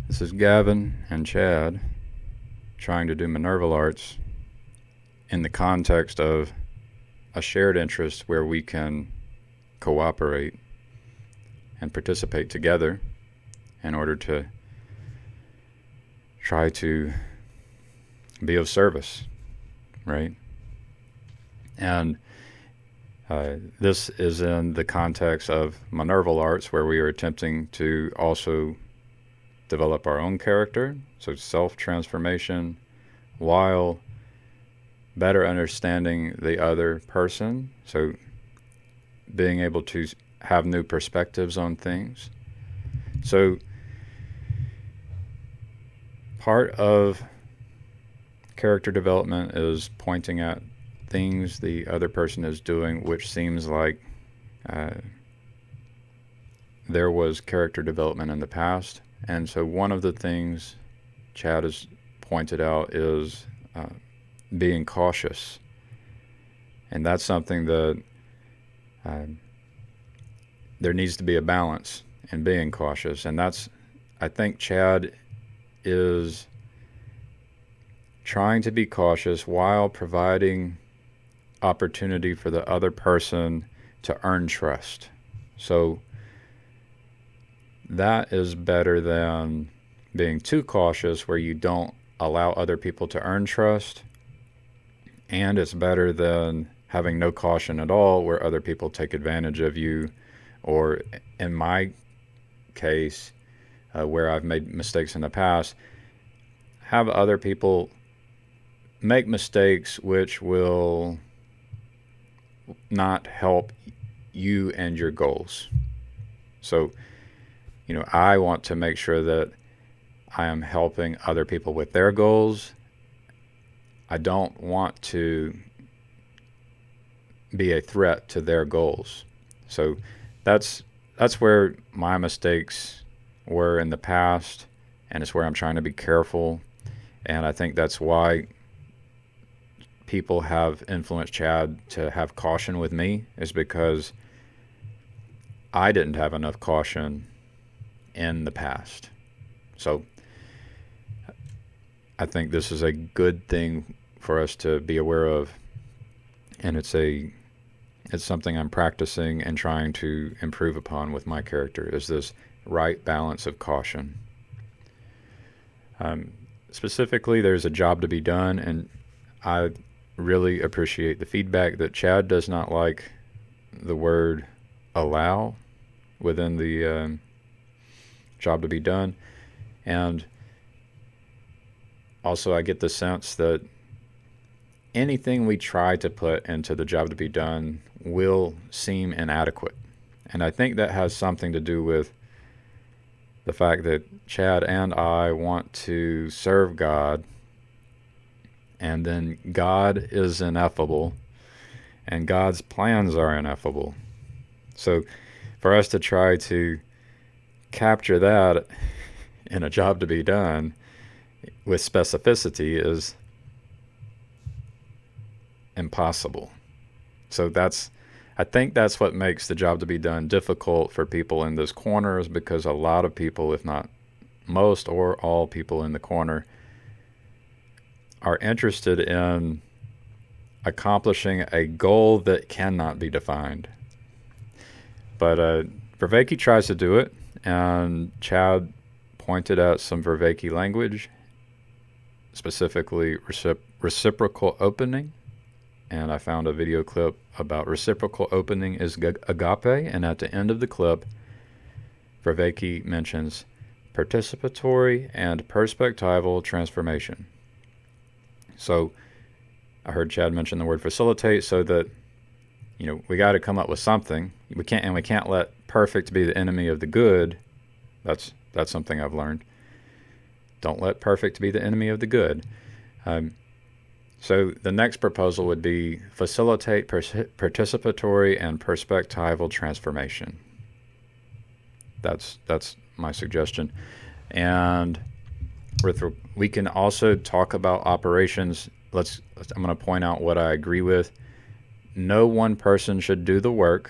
This is Gavin and Chad trying to do Minerval Arts in the context of a shared interest where we can cooperate and participate together in order to try to be of service, right? And this is in the context of Minerval Arts, where we are attempting to also develop our own character, so self-transformation, while better understanding the other person, so being able to have new perspectives on things. So part of character development is pointing at things the other person is doing which seems like there was character development in the past. And so one of the things Chad has pointed out is being cautious. And that's something that there needs to be a balance in being cautious. And that's, I think Chad is trying to be cautious while providing opportunity for the other person to earn trust. So that is better than being too cautious where you don't allow other people to earn trust. And it's better than having no caution at all where other people take advantage of you, or in my case, where I've made mistakes in the past, have other people make mistakes which will not help you and your goals. So, I want to make sure that I am helping other people with their goals. I don't want to be a threat to their goals. So that's where my mistakes were in the past, and it's where I'm trying to be careful. And I think that's why people have influenced Chad to have caution with me, is because I didn't have enough caution in the past. So I think this is a good thing for us to be aware of, and it's something I'm practicing and trying to improve upon with my character, is this right balance of caution. Specifically, there's a job to be done, and I really appreciate the feedback that Chad does not like the word allow within the job to be done. And also I get the sense that anything we try to put into the job to be done will seem inadequate. And I think that has something to do with the fact that Chad and I want to serve God, and then God is ineffable, and God's plans are ineffable. So for us to try to capture that in a job to be done with specificity is impossible. So I think that's what makes the job to be done difficult for people in this corner, is because a lot of people, if not most or all people in the corner, are interested in accomplishing a goal that cannot be defined. But Vervaeke tries to do it, and Chad pointed out some Vervaeke language, specifically reciprocal opening. And I found a video clip about reciprocal opening is agape, and at the end of the clip, Vervaeke mentions participatory and perspectival transformation. So I heard Chad mention the word facilitate, so that we got to come up with something. We can't let perfect be the enemy of the good. That's something I've learned. Don't let perfect be the enemy of the good. So the next proposal would be facilitate participatory and perspectival transformation. That's my suggestion. And we can also talk about operations. I'm going to point out what I agree with. No one person should do the work.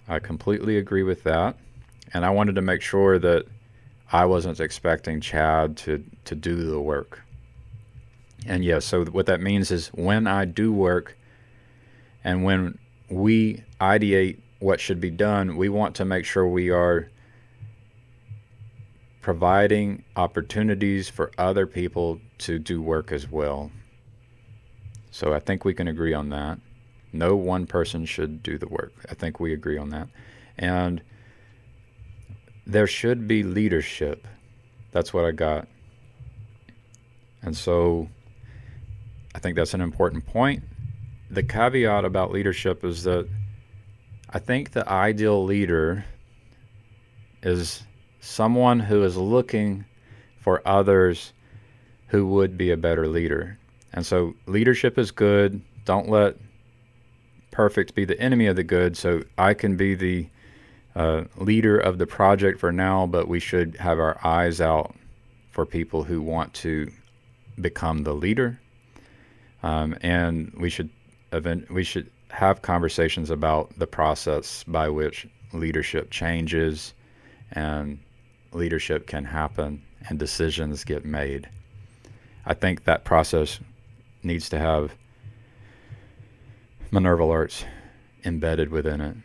I completely agree with that. And I wanted to make sure that I wasn't expecting Chad to do the work. And yes, so what that means is when I do work and when we ideate what should be done, we want to make sure we are providing opportunities for other people to do work as well. So I think we can agree on that. No one person should do the work. I think we agree on that. And there should be leadership. That's what I got. And so I think that's an important point. The caveat about leadership is that I think the ideal leader is someone who is looking for others who would be a better leader. And so leadership is good. Don't let perfect be the enemy of the good. So I can be the leader of the project for now, but we should have our eyes out for people who want to become the leader. And we should have conversations about the process by which leadership changes and leadership can happen and decisions get made. I think that process needs to have Minerval Arts embedded within it.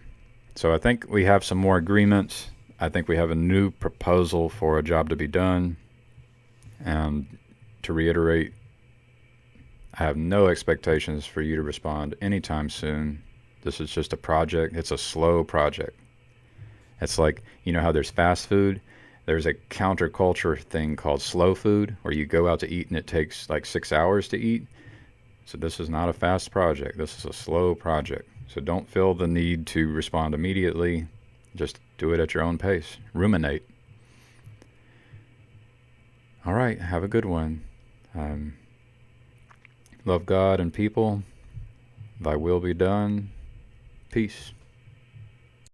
So I think we have some more agreements. I think we have a new proposal for a job to be done. And to reiterate, I have no expectations for you to respond anytime soon. This is just a project. It's a slow project. It's like, you know how there's fast food? There's a counterculture thing called slow food, where you go out to eat and it takes like 6 hours to eat. So this is not a fast project. This is a slow project. So don't feel the need to respond immediately. Just do it at your own pace. Ruminate. All right. Have a good one. Love God and people. Thy will be done. Peace.